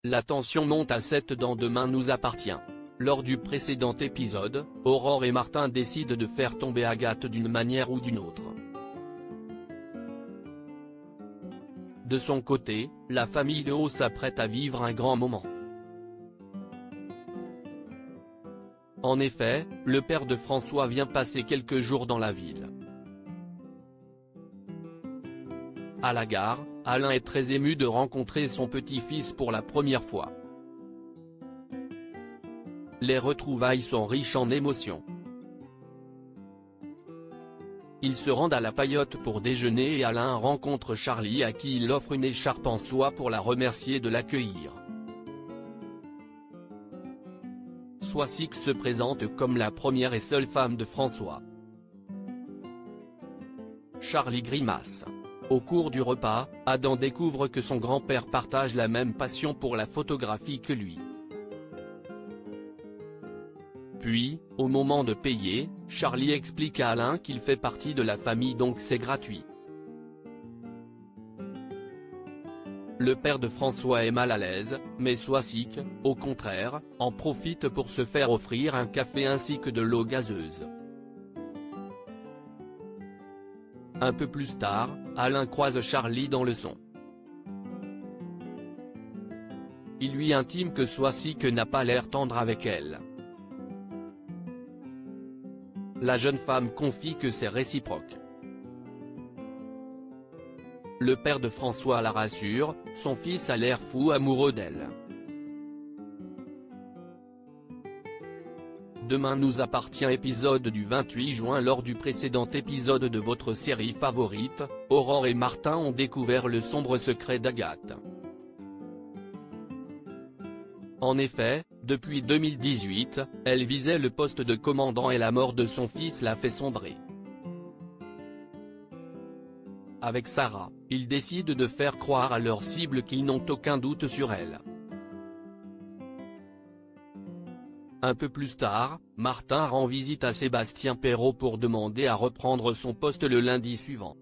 La tension monte à 7 dans Demain nous appartient. Lors du précédent épisode, Aurore et Martin décident de faire tomber Agathe d'une manière ou d'une autre. De son côté, la famille Lehaut s'apprête à vivre un grand moment. En effet, le père de François vient passer quelques jours dans la ville. À la gare, Alain est très ému de rencontrer son petit-fils pour la première fois. Les retrouvailles sont riches en émotions. Ils se rendent à la Paillote pour déjeuner et Alain rencontre Charlie à qui il offre une écharpe en soie pour la remercier de l'accueillir. Soisic se présente comme la première et seule femme de François. Charlie grimace. Au cours du repas, Adam découvre que son grand-père partage la même passion pour la photographie que lui. Puis, au moment de payer, Charlie explique à Alain qu'il fait partie de la famille donc c'est gratuit. Le père de François est mal à l'aise, mais Soisic, au contraire, en profite pour se faire offrir un café ainsi que de l'eau gazeuse. Un peu plus tard, Alain croise Charlie dans le son. Il lui intime que Soisic n'a pas l'air tendre avec elle. La jeune femme confie que c'est réciproque. Le père de François la rassure, son fils a l'air fou amoureux d'elle. Demain nous appartient épisode du 28 juin. Lors du précédent épisode de votre série favorite, Aurore et Martin ont découvert le sombre secret d'Agathe. En effet, depuis 2018, elle visait le poste de commandant et la mort de son fils l'a fait sombrer. Avec Sarah, ils décident de faire croire à leur cible qu'ils n'ont aucun doute sur elle. Un peu plus tard, Martin rend visite à Sébastien Perrault pour demander à reprendre son poste le lundi suivant.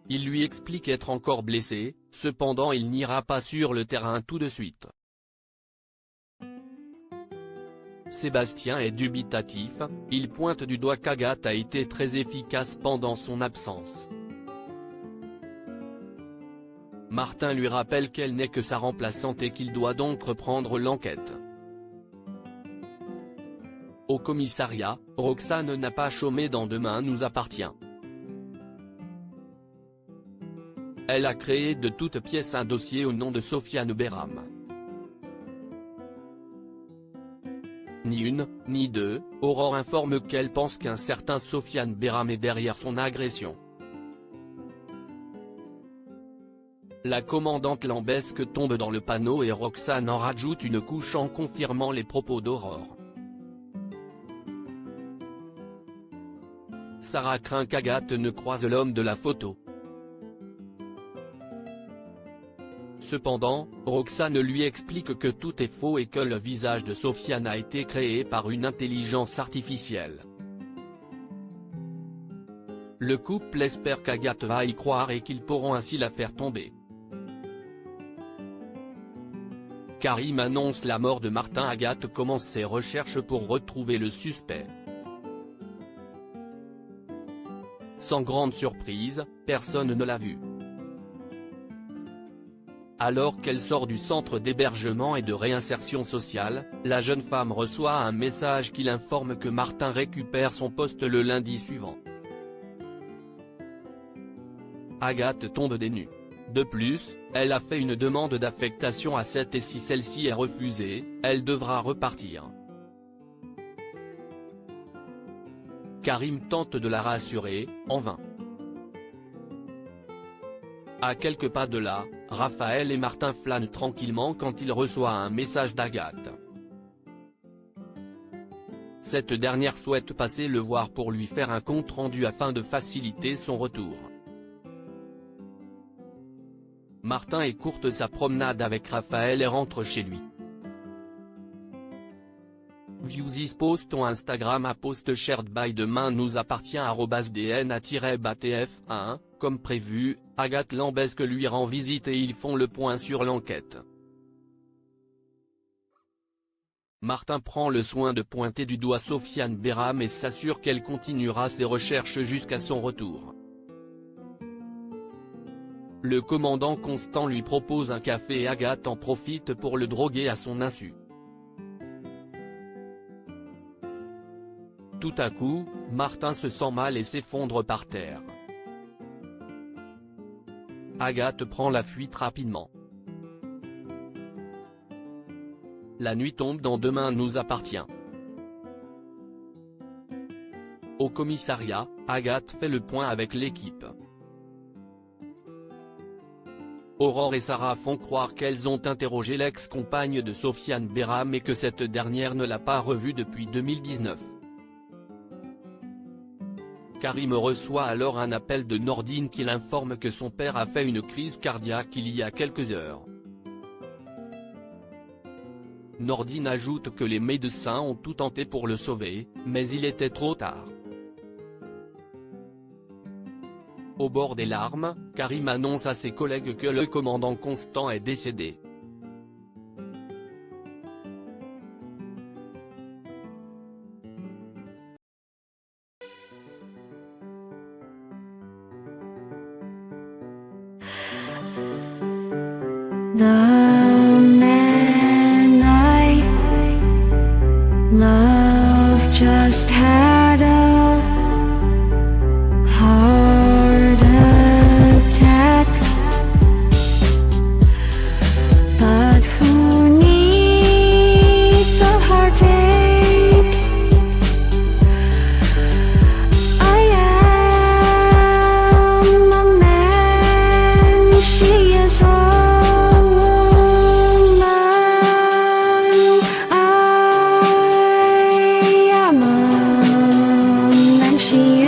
Il lui explique être encore blessé, cependant il n'ira pas sur le terrain tout de suite. Sébastien est dubitatif, il pointe du doigt qu'Agathe a été très efficace pendant son absence. Martin lui rappelle qu'elle n'est que sa remplaçante et qu'il doit donc reprendre l'enquête. Au commissariat, Roxane n'a pas chômé dans Demain nous appartient. Elle a créé de toutes pièces un dossier au nom de Sofiane Behram. Ni une, ni deux, Aurore informe qu'elle pense qu'un certain Sofiane Behram est derrière son agression. La commandante lambesque tombe dans le panneau et Roxane en rajoute une couche en confirmant les propos d'Aurore. Sarah craint qu'Agathe ne croise l'homme de la photo. Cependant, Roxane lui explique que tout est faux et que le visage de Sofiane a été créé par une intelligence artificielle. Le couple espère qu'Agathe va y croire et qu'ils pourront ainsi la faire tomber. Karim annonce la mort de Martin. Agathe commence ses recherches pour retrouver le suspect. Sans grande surprise, personne ne l'a vu. Alors qu'elle sort du centre d'hébergement et de réinsertion sociale, la jeune femme reçoit un message qui l'informe que Martin récupère son poste le lundi suivant. Agathe tombe des nues. De plus, elle a fait une demande d'affectation à 7 et si celle-ci est refusée, elle devra repartir. Karim tente de la rassurer, en vain. À quelques pas de là, Raphaël et Martin flânent tranquillement quand ils reçoivent un message d'Agathe. Cette dernière souhaite passer le voir pour lui faire un compte rendu afin de faciliter son retour. Martin écourte sa promenade avec Raphaël et rentre chez lui. Views This post ton Instagram à post shared by demain nous appartient @dna-batf1, comme prévu, Agathe Lambesque lui rend visite et ils font le point sur l'enquête. Martin prend le soin de pointer du doigt Sofiane Behram et s'assure qu'elle continuera ses recherches jusqu'à son retour. Le commandant Constant lui propose un café et Agathe en profite pour le droguer à son insu. Tout à coup, Martin se sent mal et s'effondre par terre. Agathe prend la fuite rapidement. La nuit tombe dans Demain nous appartient. Au commissariat, Agathe fait le point avec l'équipe. Aurore et Sarah font croire qu'elles ont interrogé l'ex-compagne de Sofiane Behram et que cette dernière ne l'a pas revue depuis 2019. Karim reçoit alors un appel de Nordine qui l'informe que son père a fait une crise cardiaque il y a quelques heures. Nordine ajoute que les médecins ont tout tenté pour le sauver, mais il était trop tard. Au bord des larmes, Karim annonce à ses collègues que le commandant Constant est décédé. The man I love just had a heart attack, but who needs a heartache? I am a man, she is a she